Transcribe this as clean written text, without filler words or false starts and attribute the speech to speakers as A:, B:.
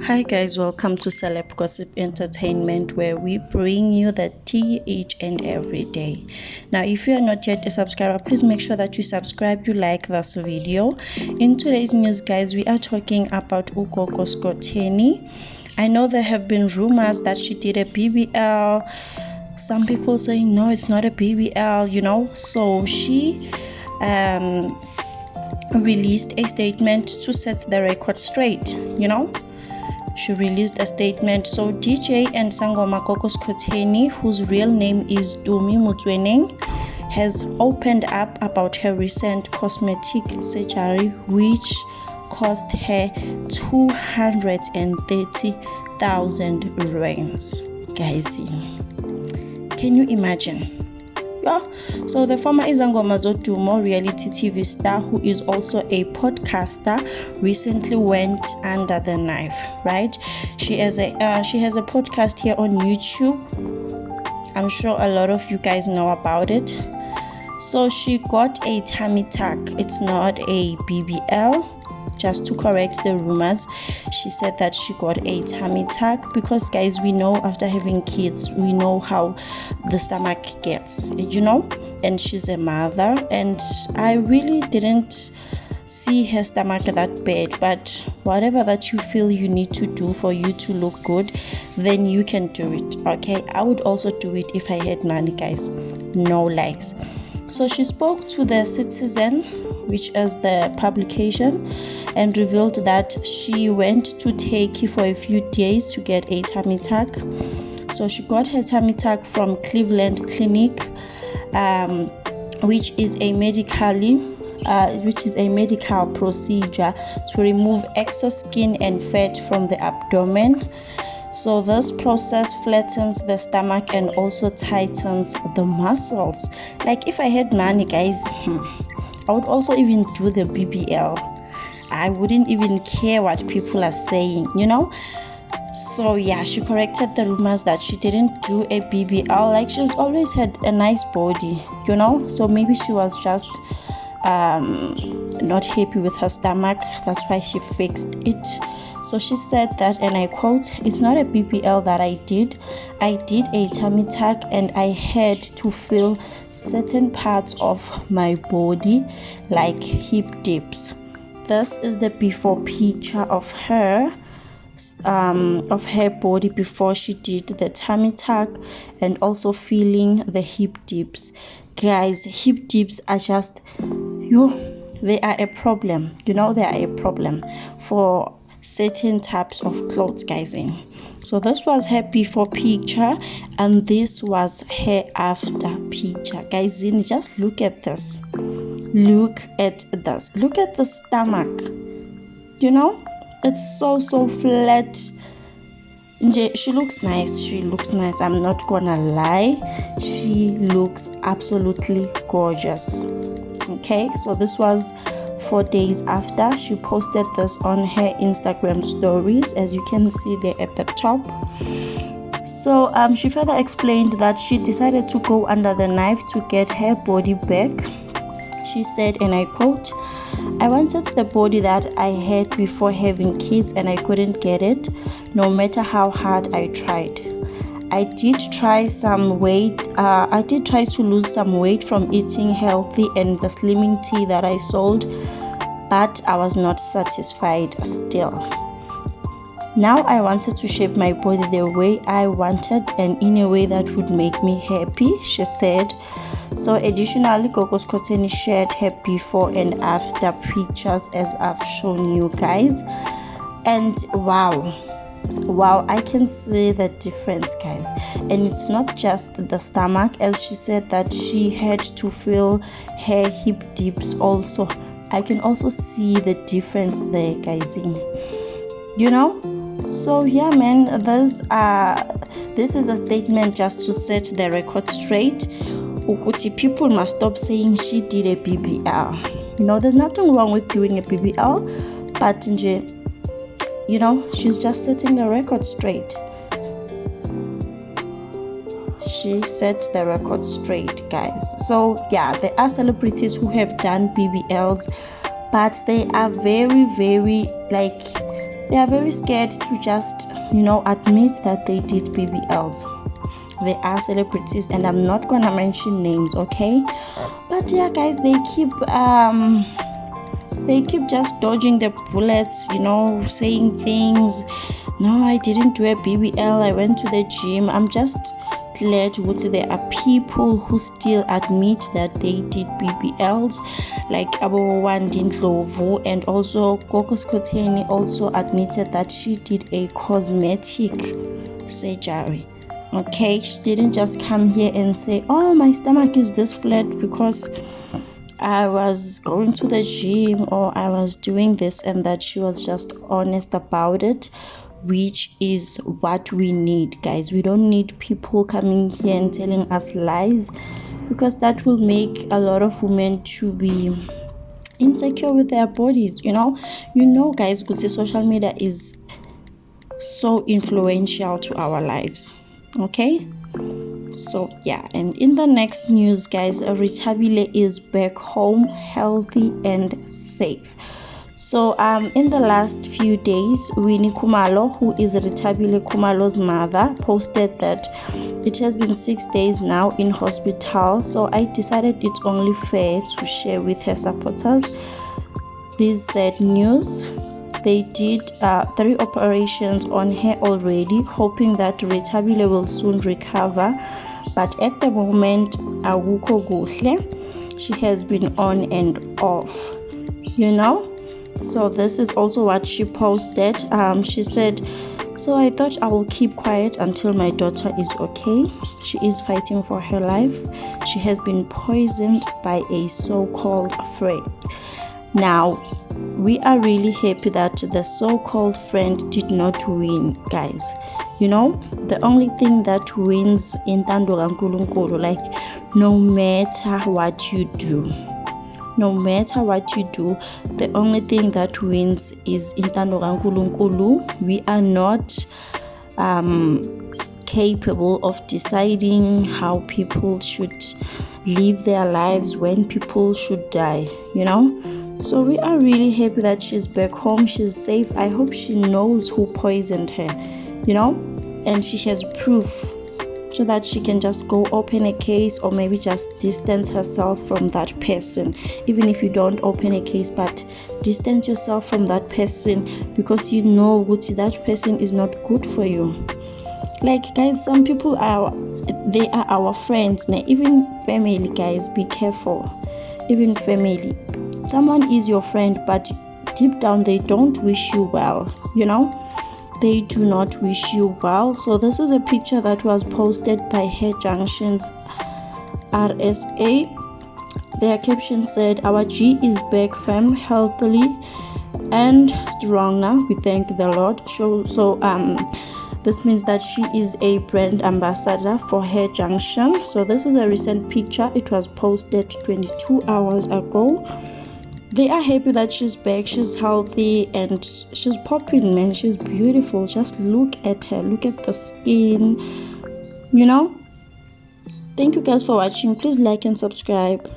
A: Hi guys, welcome to Celeb Gossip Entertainment, where we bring you the tea each and every day. Now, if you are not yet a subscriber, please make sure that you subscribe, you like this video. In today's news, guys, we are talking about uGogo Skhotheni. I know there have been rumors that she did a BBL. Some people saying no, it's not a BBL, so she released a statement to set the record straight. She released a statement. So DJ and Sangoma Gogo Skhotheni, whose real name is Tumi Motsweneng, has opened up about her recent cosmetic surgery, which cost her 230,000 rands. Guys, can you imagine? Yeah. So the former Izangoma Zodumo reality TV star, who is also a podcaster, recently went under the knife. Right? She has a podcast here on YouTube. I'm sure a lot of you guys know about it. So she got a tummy tuck. It's not a BBL. Just to correct the rumors, she said that she got a tummy tuck because, guys, we know after having kids, we know how the stomach gets, and she's a mother, and I really didn't see her stomach that bad, but whatever that you feel you need to do for you to look good, then you can do it. Okay, I would also do it if I had money, guys, no lies. So she spoke to the Citizen, which is the publication, and revealed that she went to Turkey for a few days to get a tummy tuck. So she got her tummy tuck from Cleveland Clinic, which is a medical procedure to remove excess skin and fat from the abdomen. So this process flattens the stomach and also tightens the muscles. Like, if I had money, guys, I would also even do the BBL. I wouldn't even care what people are saying, So yeah, she corrected the rumors that she didn't do a BBL. Like, she's always had a nice body, So maybe she was just not happy with her stomach. That's why she fixed it. So she said that, and I quote, "It's not a BBL that I did. I did a tummy tuck and I had to feel certain parts of my body, like hip dips." This is the before picture of her body before she did the tummy tuck, and also feeling the hip dips. Guys, hip dips are just, they are a problem. They are a problem for certain types of clothes, guys. So this was her before picture, and this was her after picture, guys. Just look at this. Look at the stomach. It's so flat. She looks nice. I'm not gonna lie, she looks absolutely gorgeous. Okay, so this was 4 days after she posted this on her Instagram stories, as you can see there at the top. So she further explained that she decided to go under the knife to get her body back. She said, and I quote, "I wanted the body that I had before having kids, and I couldn't get it, no matter how hard I tried. I did try to lose some weight from eating healthy and the slimming tea that I sold, but I was not satisfied still. Now I wanted to shape my body the way I wanted and in a way that would make me happy," she said. So additionally, Gogo Skhotheni shared her before and after pictures, as I've shown you guys. And wow, I can see the difference, guys. And it's not just the stomach, as she said that she had to feel her hip dips also. I can also see the difference there, guys. So yeah, man, this is a statement just to set the record straight. Ukuti people must stop saying she did a BBL. There's nothing wrong with doing a BBL, but she's just setting the record straight. She set the record straight, guys. So yeah, there are celebrities who have done BBLs, but they are very, very They are very scared to just, admit that they did BBLs. They are celebrities, and I'm not gonna mention names, okay? But yeah, guys, they keep just dodging the bullets, saying things. No, I didn't do a BBL, I went to the gym. I'm just glad there are people who still admit that they did BBLs, like Abo Wandin Ndlovu, and also Koko Skoteni also admitted that she did a cosmetic surgery. Okay, she didn't just come here and say, oh, my stomach is this flat because I was going to the gym or I was doing this and that. She was just honest about it, which is what we need, guys. We don't need people coming here and telling us lies, because that will make a lot of women to be insecure with their bodies. Guys, good say social media is so influential to our lives. Okay, so yeah, and in the next news, guys, Rethabile is back home, healthy and safe. So in the last few days, Winnie Khumalo, who is Rethabile Khumalo's mother, posted that it has been 6 days now in hospital. So I decided it's only fair to share with her supporters this sad news. They did 3 operations on her already, hoping that Rethabile will soon recover. But at the moment, awukho kuhle. She has been on and off, So this is also what she posted. She said, so I thought I will keep quiet until my daughter is okay. She is fighting for her life. She has been poisoned by a so-called friend. Now, we are really happy that the so-called friend did not win, guys. The only thing that wins in Ntando kaNkulunkulu, like no matter what you do, the only thing that wins is in Ntando kaNkulunkulu. We are not capable of deciding how people should live their lives, when people should die, So we are really happy that she's back home, she's safe. I hope she knows who poisoned her, and she has proof, so that she can just go open a case, or maybe just distance herself from that person. Even if you don't open a case, but distance yourself from that person, because that person is not good for you. Like, guys, some people are our friends. Now, even family, guys, be careful. Even family, someone is your friend, but deep down they don't wish you well, they do not wish you well. So this is a picture that was posted by Hair Junctions RSA. Their caption said, our G is back, fam, healthily and stronger, we thank the Lord. So this means that she is a brand ambassador for Hair Junction. So this is a recent picture. It was posted 22 hours ago. They are happy that she's back, she's healthy, and she's popping, man. She's beautiful. Just look at her, look at the skin, Thank you guys for watching. Please like and subscribe.